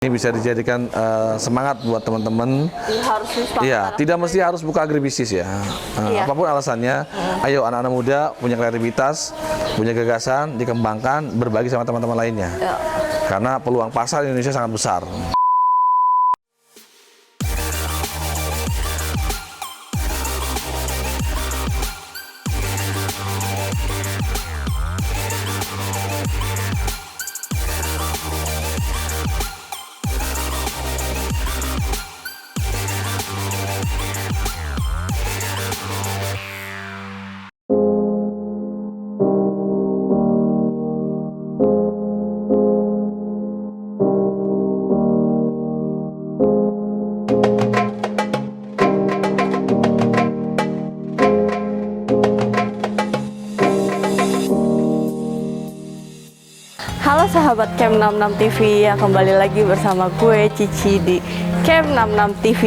Ini bisa dijadikan semangat buat teman-teman. Iya, tidak mesti harus buka agribisnis ya. Apapun alasannya, ayo anak-anak muda punya kreativitas, punya gagasan, dikembangkan, berbagi sama teman-teman lainnya. Karena peluang pasar Indonesia sangat besar. Halo sahabat Camp 66 TV, ya kembali lagi bersama gue Cici di Camp 66 TV.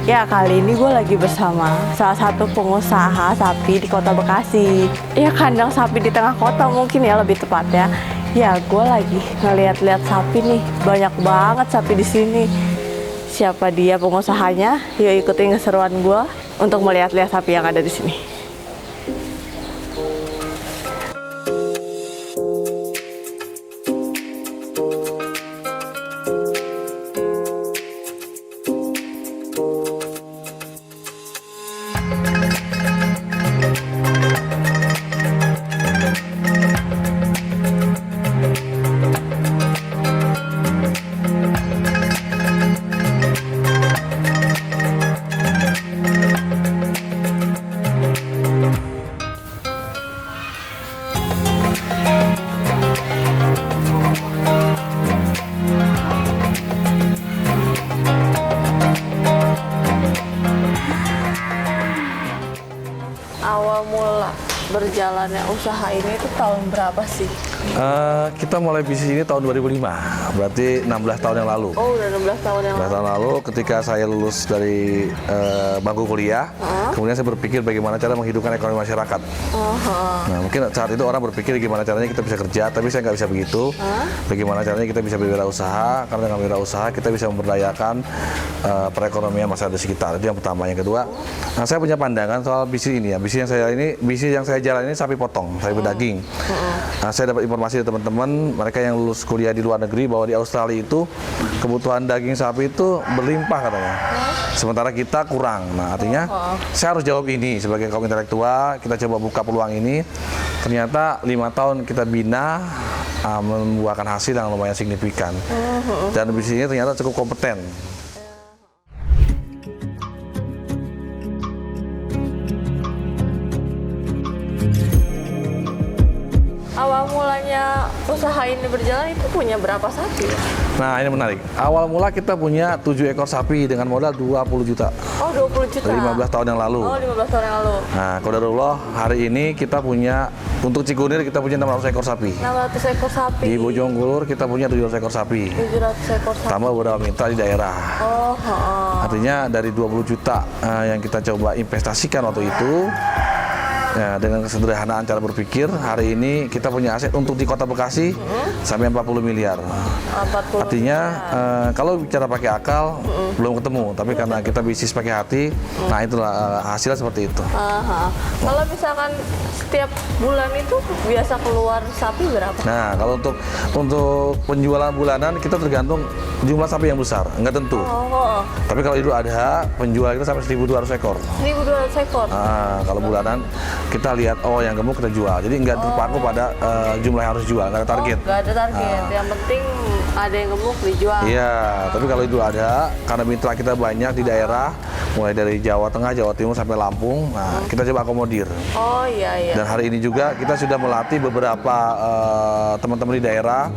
Ya kali ini gue lagi bersama salah satu pengusaha sapi di Kota Bekasi. Ya kandang sapi di tengah kota mungkin ya lebih tepatnya. Ya gue lagi ngeliat-liat sapi nih, banyak banget sapi di sini. Siapa dia pengusahanya? Yuk ikutin keseruan gue untuk melihat-lihat sapi yang ada di sini. Awal mula berjalannya usaha ini itu tahun berapa sih? Kita mulai bisnis ini tahun 2005, berarti 16 tahun yang lalu. Oh, udah 16 tahun yang 16 tahun lalu ketika saya lulus dari bangku kuliah, kemudian saya berpikir bagaimana cara menghidupkan ekonomi masyarakat. Nah, mungkin saat itu orang berpikir gimana caranya kita bisa kerja, tapi saya nggak bisa begitu. Bagaimana caranya kita bisa berwirausaha, karena dengan wirausaha kita bisa memberdayakan perekonomian masyarakat di sekitar. Itu yang pertama. Yang kedua, nah, saya punya pandangan soal bisnis ini ya. Bisnis yang saya jalan ini sapi potong, sapi daging. Nah, saya dapat informasi dari teman-teman mereka yang lulus kuliah di luar negeri bahwa di Australia itu kebutuhan daging sapi itu berlimpah katanya. Sementara kita kurang. Nah, artinya saya harus jawab ini sebagai kaum intelektual. Kita coba buka peluang ini. Ternyata 5 tahun kita bina membuahkan hasil yang lumayan signifikan. Dan bisnis ini ternyata cukup kompeten. Awal mulanya usaha ini berjalan itu punya berapa sapi? Nah, ini menarik. Awal mula kita punya 7 ekor sapi dengan modal 20 juta. Oh, 20 juta. 15 tahun yang lalu. Oh, 15 tahun yang lalu. Nah, qadarullah hari ini kita punya, untuk Cikunir kita punya 600 ekor sapi. 600 ekor sapi. Di Bojonggolur kita punya 700 ekor sapi. 700 ekor sapi. Tambah beberapa mitra di daerah. Artinya dari 20 juta yang kita coba investasikan waktu itu, ya, dengan kesederhanaan cara berpikir, hari ini kita punya aset untuk di Kota Bekasi sampai 40 miliar. 40 Artinya kalau bicara pakai akal belum ketemu, tapi karena kita bisnis pakai hati, nah itulah hasilnya seperti itu. Kalau misalkan setiap bulan itu biasa keluar sapi berapa? Nah, kalau untuk penjualan bulanan kita tergantung jumlah sapi yang besar, nggak tentu. Tapi kalau Idul Adha penjualan kita sampai 1.200 ekor. 1.200 ekor. Nah, kalau bulanan kita lihat yang gemuk kita jual. Jadi nggak terpaku pada jumlah yang harus jual, nggak ada target. Nggak ada target. Yang penting ada yang gemuk dijual. Iya, tapi kalau itu ada, karena mitra kita banyak di daerah, mulai dari Jawa Tengah, Jawa Timur sampai Lampung, nah kita coba akomodir. Oh iya. Dan hari ini juga kita sudah melatih beberapa teman-teman di daerah,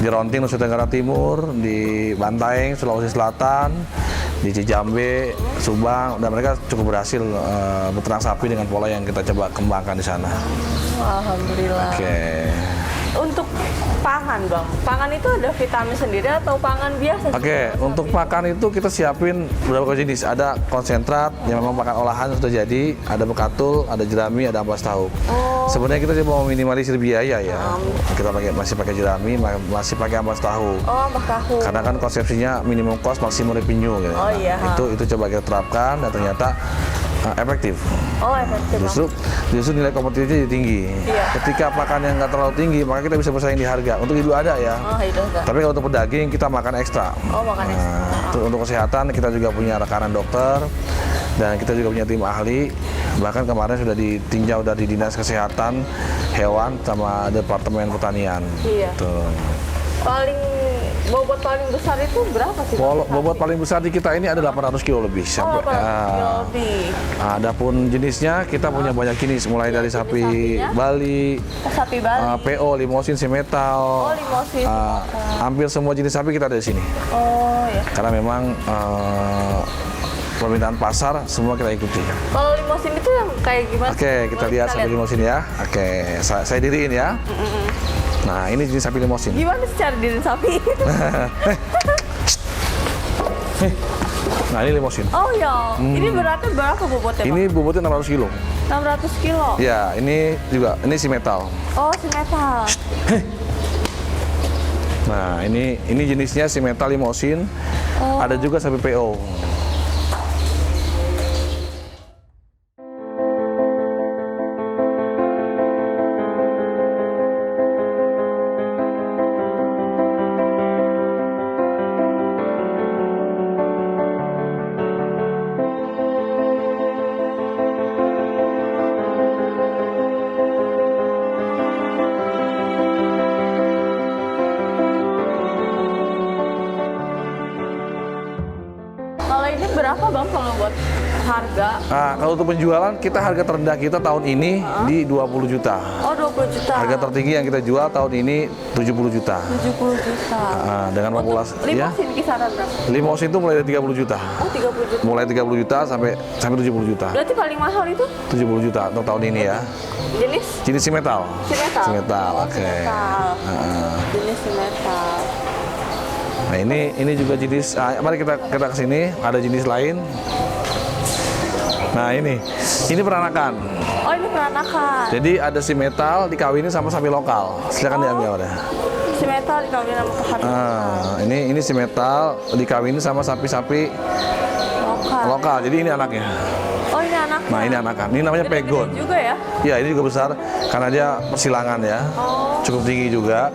di Ronting, Nusa Tenggara Timur, di Bantaeng, Sulawesi Selatan, di Cijambe, Subang, dan mereka cukup berhasil beternak sapi dengan pola yang kita coba kembangkan di sana. Alhamdulillah. Oke. Untuk pangan bang. Pangan itu ada vitamin sendiri atau pangan biasa? Oke, untuk pakan itu kita siapin beberapa jenis. Ada konsentrat yang memang pakan olahan sudah jadi, ada bekatul, ada jerami, ada ampas tahu. Sebenarnya kita coba meminimalisir biaya ya. Kita masih pakai jerami, masih pakai ampas tahu. Oh, ampas tahu. Karena kan konsepsinya minimum cost maksimum revenue gitu. Oh iya. Itu coba kita terapkan dan ternyata efektif. Oh, efektif. Justru nilai kompetitifnya jadi tinggi. Iya. Ketika pakan yang nggak terlalu tinggi, maka kita bisa bersaing di harga. Untuk hidup ada ya. Oh, hidup ada. Tapi kalau untuk pedaging kita makan ekstra. Oh, makan ekstra. Untuk kesehatan kita juga punya rekanan dokter dan kita juga punya tim ahli. Bahkan kemarin sudah ditinjau dari Dinas Kesehatan Hewan sama Departemen Pertanian. Iya. Tuh. Bobot paling besar itu berapa sih? Bobot paling besar di kita ini ada 800 kilo lebih. 800 kilo lebih. Adapun jenisnya kita punya banyak jenis, mulai dari sapi Bali, Sapi Bali. PO, limosin, semetal. Oh, limosin. Hampir semua jenis sapi kita ada di sini. Oh ya. Karena memang permintaan pasar semua kita ikuti. Kalau limosin itu yang kayak gimana? Oke, kita lihat sapi limosin ya. Oke, saya diriin ya. Nah, ini jenis sapi limosin. Gimana sih cara diri sapi? Nah, ini limosin. Oh ya, ini beratnya berapa bobotnya? Ini bobotnya 600 kilo. 600 kilo? Ya, ini juga, ini si metal. Oh, si metal. Nah, ini jenisnya si metal limosin. Ada juga sapi PO. Kalau ini berapa bang kalau buat harga? Nah, kalau untuk penjualan kita harga terendah kita tahun ini di 20 juta. Oh, 20 juta. Harga tertinggi yang kita jual tahun ini 70 juta. 70 juta. Nah, dengan populasi ya. Limosin kisaran berapa? Limosin itu mulai dari 30 juta. Oh, 30 juta. Mulai 30 juta sampai 70 juta. Berarti paling mahal itu 70 juta untuk tahun ini ya. jenis Jenis si metal. si metal? Si metal, Oh, oke. si metal. Jenis si metal. Nah, ini juga jenis mari kita ke sini, ada jenis lain. Nah, ini peranakan. Oh, ini peranakan. Jadi ada si metal dikawinin sama sapi lokal. Silakan diambil ya. Si metal dikawin sama sapi Ini si metal dikawinin sama sapi-sapi lokal. Jadi ini anaknya. Oh, ini anaknya. Nah, ini anakan. Ini namanya Gede-gede pegon. juga ya? Ya, ini juga besar karena dia persilangan ya. Cukup tinggi juga.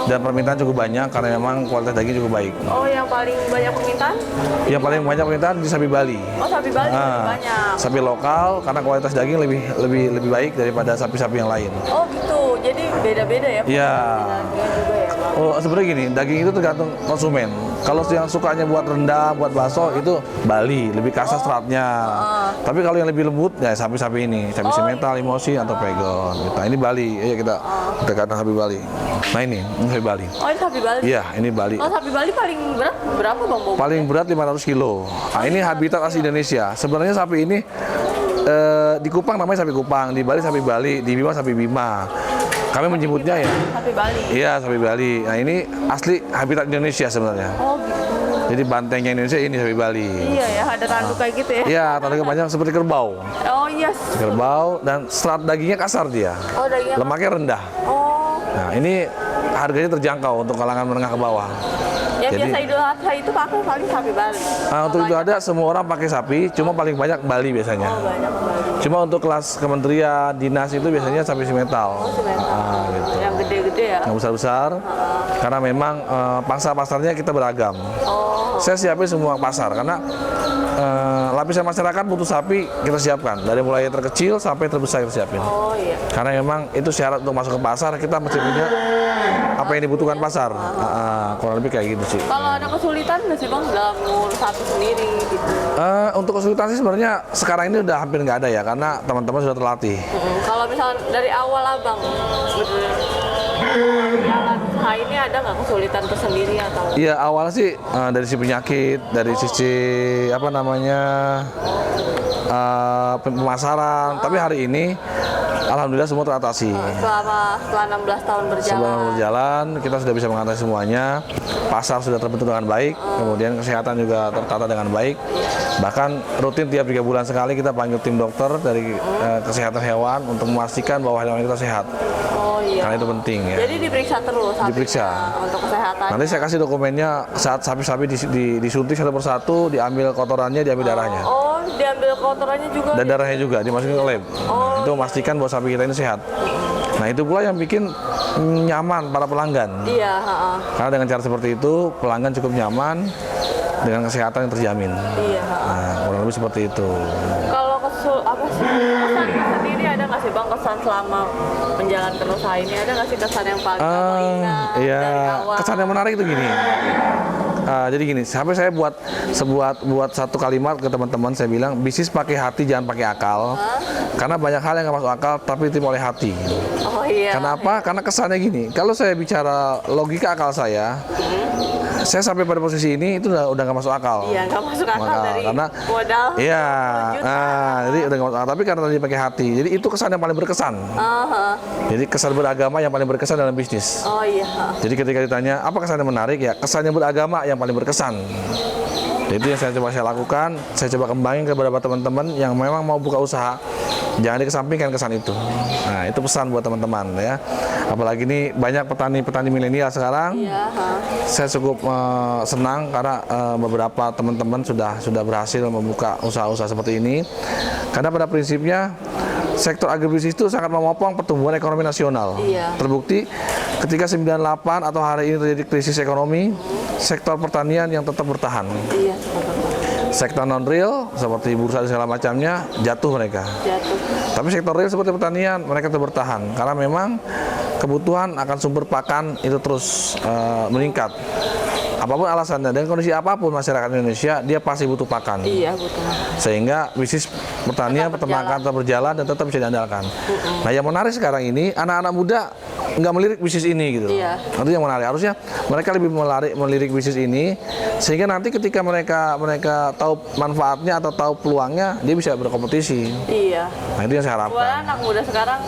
Dan permintaan cukup banyak karena memang kualitas daging cukup baik. Oh, yang paling banyak permintaan? Yang paling banyak permintaan di sapi Bali. Oh, sapi Bali lebih banyak. Sapi lokal karena kualitas daging lebih baik daripada sapi-sapi yang lain. Oh, gitu. Jadi beda-beda ya? Iya. Dagingnya juga ya, Bang? Oh, sebenarnya gini, daging itu tergantung konsumen. Kalau yang sukanya buat rendang, buat bakso itu Bali, lebih kasar seratnya. Tapi kalau yang lebih lembut, ya sapi-sapi ini, sapi semetal, limosin atau pegon. Nah, ini Bali. Ayo kita katakan sapi Bali. Nah, ini sapi Bali. Oh, ini sapi Bali? Iya, ini Bali. Oh, sapi Bali paling berat berapa bang? Bobo? Paling berat 500 kilo. Nah, ini habitat asli Indonesia. Sebenarnya sapi ini di Kupang namanya sapi Kupang, di Bali sapi Bali, di Bima sapi Bima. Kami menyebutnya ya. Sapi Bali? Iya, sapi Bali. Nah, ini asli habitat Indonesia sebenarnya. Oh, gitu. Jadi bantengnya Indonesia ini sapi Bali. Iya ya, ada tanduk kayak gitu ya? Iya, tanduknya panjang seperti kerbau. Oh, yes. Kerbau dan serat dagingnya kasar dia. Oh, dagingnya. Lemaknya rendah. Oh, Nah, ini harganya terjangkau untuk kalangan menengah ke bawah. yang Jadi- biasa Idul Adha itu pakai paling sapi Bali? Nah, untuk itu ada semua orang pakai sapi, cuma paling banyak Bali biasanya. Oh, banyak Bali. Cuma untuk kelas kementerian, dinas itu biasanya sapi simetal. Oh, si metal. Gitu. Yang gede-gede ya? Yang besar-besar, karena memang pasar-pasarnya kita beragam. Oh, Saya siapin semua pasar, karena lapisan masyarakat butuh sapi kita siapkan. Dari mulai terkecil sampai terbesar kita siapin. oh iya. Karena memang itu syarat untuk masuk ke pasar, kita mesti punya apa yang dibutuhkan pasar. Kurang lebih kayak gitu sih. Kalau ada kesulitan nggak sih bang dalam ngurus sapi sendiri gitu? Untuk kesulitan sih sebenarnya sekarang ini udah hampir nggak ada ya, karena teman-teman sudah terlatih. Kalau misalnya dari awal abang jalan usaha ini ada nggak kesulitan tersendiri atau? Iya, awalnya sih dari sisi penyakit, dari sisi apa namanya pemasaran. Tapi hari ini Alhamdulillah semua teratasi. Setelah 16 tahun berjalan. Sebelum berjalan, kita sudah bisa mengatasi semuanya. Pasar sudah terbentuk dengan baik, kemudian kesehatan juga tertata dengan baik. Bahkan rutin tiap 3 bulan sekali kita panggil tim dokter dari kesehatan hewan untuk memastikan bahwa hewan kita sehat. Oh iya. Karena itu penting ya. Jadi diperiksa terus sapinya Diperiksa. untuk kesehatan. Nanti saya kasih dokumennya saat sapi-sapi disuntik satu persatu, diambil kotorannya, diambil darahnya. Oh, diambil kotorannya juga. Dan darahnya juga dimasukin ke lab. Oh, Itu memastikan bahwa sapi kita ini sehat. Nah itu pula yang bikin nyaman para pelanggan. Iya, heeh. Karena dengan cara seperti itu pelanggan cukup nyaman dengan kesehatan yang terjamin. Iya, heeh. Nah kurang lebih seperti itu. Kalau kesan sendiri ada nggak sih Bang kesan selama menjalankan usaha ini, ada nggak sih kesan yang paling kamu ingat Iya, dari awal? kesan yang menarik itu gini. Jadi gini, sampai saya buat satu kalimat ke teman-teman, saya bilang bisnis pakai hati jangan pakai akal. Karena banyak hal yang nggak masuk akal tapi ditimpa oleh hati. Oh iya. Kenapa? Karena kesannya gini, kalau saya bicara logika akal saya sampai pada posisi ini itu udah nggak masuk akal. Iya, nggak masuk akal dari karena modal. Iya, 10 juta. jadi udah nggak masuk akal. Tapi karena tadi pakai hati, jadi itu kesan yang paling berkesan. Jadi kesan beragama yang paling berkesan dalam bisnis. Oh iya. Jadi ketika ditanya apa kesan yang menarik, ya kesan yang beragama yang paling berkesan. Itu yang saya lakukan, saya coba kembangin ke beberapa teman-teman yang memang mau buka usaha. Jangan dikesampingkan kesan itu. Nah, itu pesan buat teman-teman ya. Apalagi ini banyak petani-petani milenial sekarang. Iya, Saya cukup senang karena beberapa teman-teman sudah berhasil membuka usaha-usaha seperti ini. Karena pada prinsipnya sektor agribisnis itu sangat memopong pertumbuhan ekonomi nasional. Iya. Terbukti ketika 98 atau hari ini terjadi krisis ekonomi, sektor pertanian yang tetap bertahan. Iya, Sektor non-real seperti bursa dan segala macamnya jatuh mereka. jatuh. Tapi sektor real seperti pertanian mereka tetap bertahan karena memang kebutuhan akan sumber pakan itu terus meningkat. Apapun alasannya, dengan kondisi apapun masyarakat Indonesia dia pasti butuh pakan. Iya, betul. Sehingga bisnis pertanian, peternakan tetap berjalan dan tetap bisa diandalkan. Nah, yang menarik sekarang ini anak-anak muda nggak melirik bisnis ini gitu. Iya. Itu yang menarik. Harusnya mereka lebih melirik bisnis ini sehingga nanti ketika mereka tahu manfaatnya atau tahu peluangnya, dia bisa berkompetisi. Iya. Nah, itu yang saya harapkan. Soalnya anak muda sekarang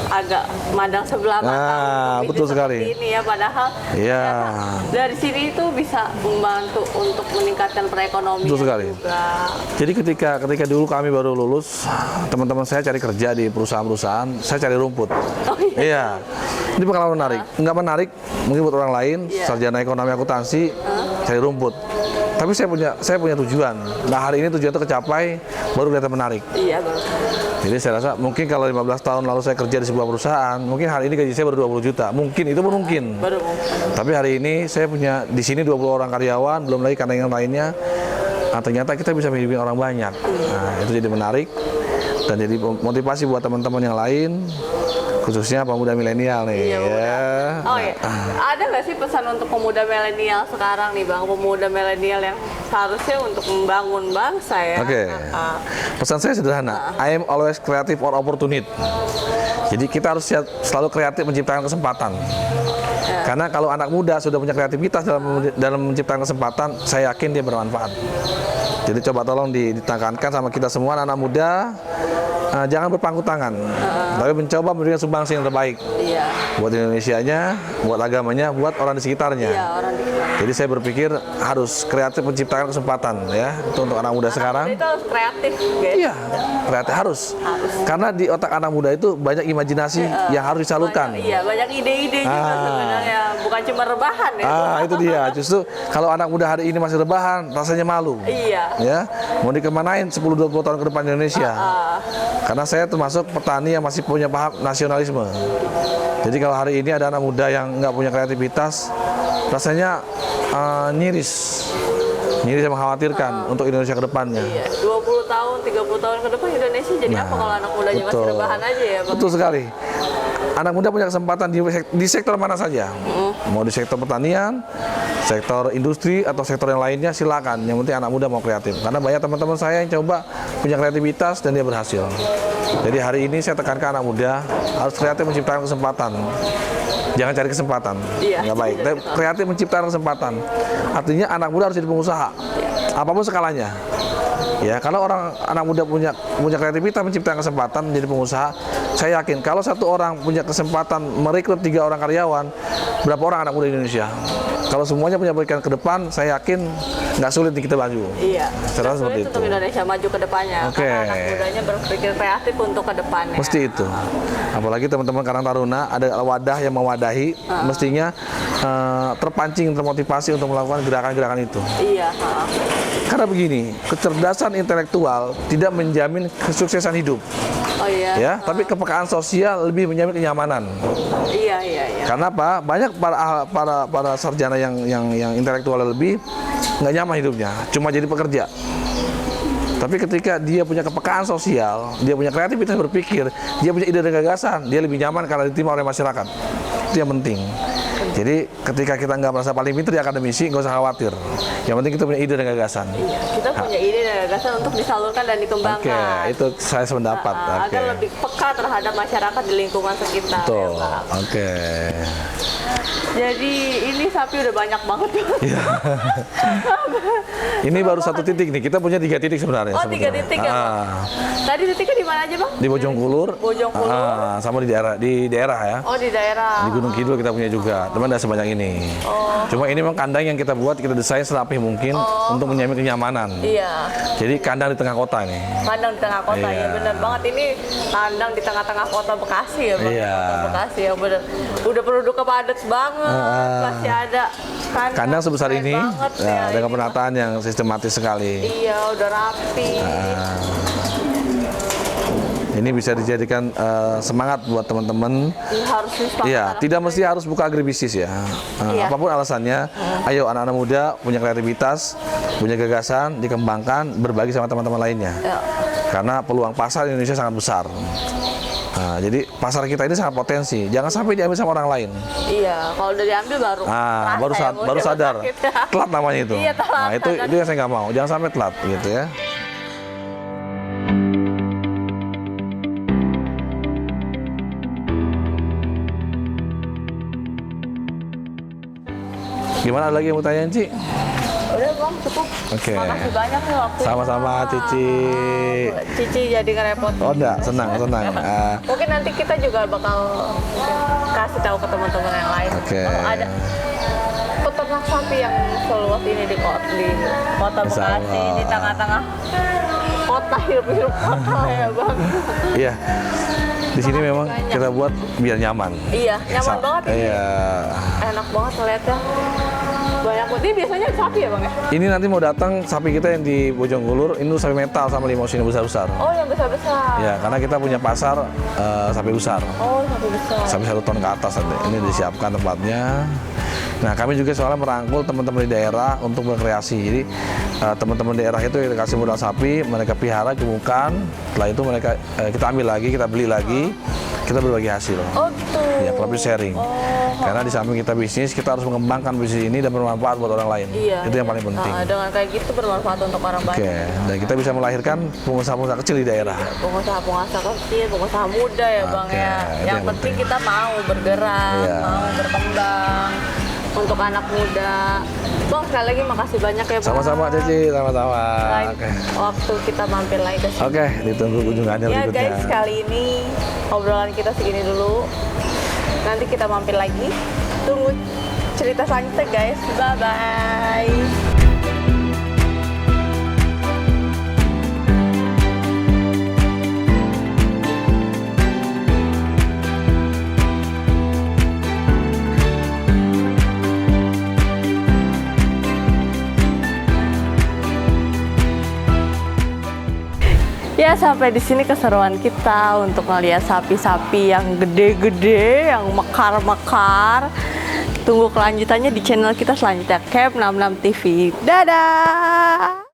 agak mandang sebelah mata untuk betul bisnis sekali. seperti ini ya, padahal Iya. ternyata dari sini itu bisa membantu untuk meningkatkan perekonomian Betul sekali. juga. Jadi ketika dulu kami baru lulus, teman-teman saya cari kerja di perusahaan-perusahaan, saya cari rumput. Oh iya. Iya. Ini pengalaman menarik. Enggak menarik mungkin buat orang lain, Iya. sarjana ekonomi akuntansi, cari rumput. Tapi saya punya tujuan. Nah, hari ini tujuan itu kecapai, baru kelihatan menarik. Iya, betul. Jadi saya rasa mungkin kalau 15 tahun lalu saya kerja di sebuah perusahaan, mungkin hari ini gaji saya baru 20 juta. Mungkin itu pun mungkin. Baru mungkin. Tapi hari ini saya punya di sini 20 orang karyawan, belum lagi karyawan lainnya. Nah, ternyata kita bisa menghidupi orang banyak. Nah, itu jadi menarik dan jadi motivasi buat teman-teman yang lain, khususnya pemuda milenial nih. Iya, Ya. Oh iya, ada nggak sih pesan untuk pemuda milenial sekarang nih Bang, pemuda milenial yang seharusnya untuk membangun bangsa ya? Oke. Pesan saya sederhana, I am always creative or opportunity. Jadi kita harus selalu kreatif menciptakan kesempatan. Karena kalau anak muda sudah punya kreativitas dalam menciptakan kesempatan, saya yakin dia bermanfaat. Jadi coba tolong ditekankan sama kita semua anak muda, jangan berpangku tangan, tapi mencoba memberikan sumbangsi yang terbaik. Iya. Buat Indonesianya, buat agamanya, buat orang di sekitarnya. Iya, orang di sekitar. Jadi saya berpikir harus kreatif menciptakan kesempatan ya itu untuk anak muda sekarang. Itu harus kreatif, guys. Iya, kreatif harus. Karena di otak anak muda itu banyak imajinasi yang harus disalurkan. Iya, banyak ide-ide juga sebenarnya, bukan cuma rebahan ya. Itu dia. Justru kalau anak muda hari ini masih rebahan, rasanya malu. Iya. Ya, mau dikemanain 10-20 tahun ke depan di Indonesia. Karena saya termasuk petani yang masih punya paham nasionalisme. Jadi kalau hari ini ada anak muda yang nggak punya kreativitas, rasanya miris yang mengkhawatirkan untuk Indonesia ke depannya. Iya, 20 tahun, 30 tahun ke depan Indonesia jadi apa kalau anak mudanya masih rebahan aja ya, Bang? Betul sekali. Anak muda punya kesempatan di sektor mana saja. Mau di sektor pertanian, sektor industri, atau sektor yang lainnya silakan. Yang penting anak muda mau kreatif. Karena banyak teman-teman saya yang coba punya kreativitas dan dia berhasil. Jadi hari ini saya tekankan anak muda harus kreatif menciptakan kesempatan. Jangan cari kesempatan, Iya, nggak baik. Tapi kreatif menciptakan kesempatan. Artinya anak muda harus jadi pengusaha, apapun skalanya. Ya, kalau anak muda punya kreativitas menciptakan kesempatan menjadi pengusaha, saya yakin kalau satu orang punya kesempatan merekrut 3 orang karyawan, berapa orang anak muda di Indonesia? Kalau semuanya punya pikiran ke depan, saya yakin nggak sulit kita maju. Iya. Saya rasa seperti Sulit itu. untuk Indonesia maju ke depannya. Oke. Karena anak mudanya berpikir kreatif untuk ke depannya. Mesti itu. Apalagi teman-teman Karang Taruna ada wadah yang mewadahi, mestinya terpancing, termotivasi untuk melakukan gerakan-gerakan itu. Iya. Karena begini, kecerdasan intelektual tidak menjamin kesuksesan hidup, Oh iya. ya. Tapi kepekaan sosial lebih menjamin kenyamanan. Iya. Karena apa? Banyak para sarjana yang intelektual lebih nggak nyaman hidupnya, cuma jadi pekerja. Tapi ketika dia punya kepekaan sosial, dia punya kreativitas berpikir, dia punya ide dan gagasan, dia lebih nyaman karena diterima oleh masyarakat. Itu yang penting. Jadi ketika kita nggak merasa paling pintar di akademisi, nggak usah khawatir. Yang penting kita punya ide dan gagasan. Iya, kita punya ide dan gagasan untuk disalurkan dan dikembangkan. Oke, itu saya sependapat. Agar lebih peka terhadap masyarakat di lingkungan sekitar. Betul. Ya, Bang. Oke. Jadi ini sapi udah banyak banget. Iya. Ini baru 1 titik nih. Kita punya 3 titik sebenarnya. Oh, 3 titik ya, Bang? Tadi titiknya di mana aja, Bang? Di Bojongkulur. Bojongkulur. Sama di daerah ya. Oh, di daerah. Di Gunung Kidul kita punya juga. Teman tidak sebanyak ini. Cuma ini memang kandang yang kita buat, kita desain serapih mungkin untuk menjamin kenyamanan. Iya. Jadi kandang di tengah kota nih. Kandang di tengah kota, Iya. ya benar banget. Ini kandang di tengah-tengah kota Bekasi ya, Bang. Iya. Kota Bekasi ya benar. Udah penduduknya padat banget. Masih ada Kandang sebesar keren ini banget ya, ya, dengan ini. penataan yang sistematis sekali. Iya, udah rapi. Ini bisa dijadikan semangat buat teman-teman. Harus semangat. Iya, tidak mesti harus buka agribisnis ya. Iya. Apapun alasannya, ayo anak-anak muda punya kreativitas, punya gagasan, dikembangkan, berbagi sama teman-teman lainnya. Ya. Karena peluang pasar di Indonesia sangat besar. Nah, jadi pasar kita ini sangat potensi. Jangan sampai diambil sama orang lain. Iya, kalau udah diambil baru terasa ya, Baru sadar. sakit. Telat namanya itu. Iya, telat. Nah, itu yang saya nggak mau. Jangan sampai telat gitu ya. Gimana, ada lagi yang mau tanyain, Ci? Udah, Bang, cukup. Oke. Makasih banyak nih waktu. Sama-sama, Cici. Cici jadi ngerepotin. Oh, enggak, senang. Mungkin nanti kita juga bakal kasih tahu ke teman-teman yang lain. Oke. Kalau ada peternak sapi yang seluas ini di kota Bekasi, di tengah-tengah kota, hirup-hirup kota ya, Bang. Iya. Di sini memang kita buat biar nyaman. Iya, nyaman banget ini. Iya. Enak banget ngeliatnya. Banyak putih biasanya sapi ya, Bang ya? Ini nanti mau datang sapi kita yang di Bojongkulur, ini sapi metal sama limousin besar-besar. Oh, yang besar-besar. Ya, karena kita punya pasar sapi besar. Oh, sapi besar. Sampai 1 ton ke atas nanti. Ini disiapkan tempatnya. Nah, kami juga soalnya merangkul teman-teman di daerah untuk berkreasi. Jadi teman-teman daerah itu kita kasih modal sapi, mereka pelihara, gemukkan. Setelah itu mereka kita ambil lagi, kita beli lagi, kita berbagi hasil. Oh, gitu. Ya, profit sharing. Karena di samping kita bisnis, kita harus mengembangkan bisnis ini dan bermanfaat buat orang lain. Iya. Itu yang paling penting. Dengan kayak gitu bermanfaat untuk orang banyak. Oke, dan kita bisa melahirkan pengusaha-pengusaha kecil di daerah. Pengusaha-pengusaha kecil, pengusaha muda ya, Bang Oke, ya. itu Yang yang penting kita mau bergerak, Iya. mau berkembang untuk anak muda. Bang, sekali lagi makasih banyak ya, Bang. Sama-sama, Cici, sama-sama. Lain Oke. waktu kita mampir lagi ke sini. Oke, ditunggu kunjungannya Ya berikutnya. guys, kali ini obrolan kita segini dulu. Nanti kita mampir lagi. Tunggu cerita selanjutnya guys. Bye-bye. Ya, sampai di sini keseruan kita untuk ngeliat sapi-sapi yang gede-gede, yang mekar-mekar. Tunggu kelanjutannya di channel kita selanjutnya, Camp 66 TV. Dadah!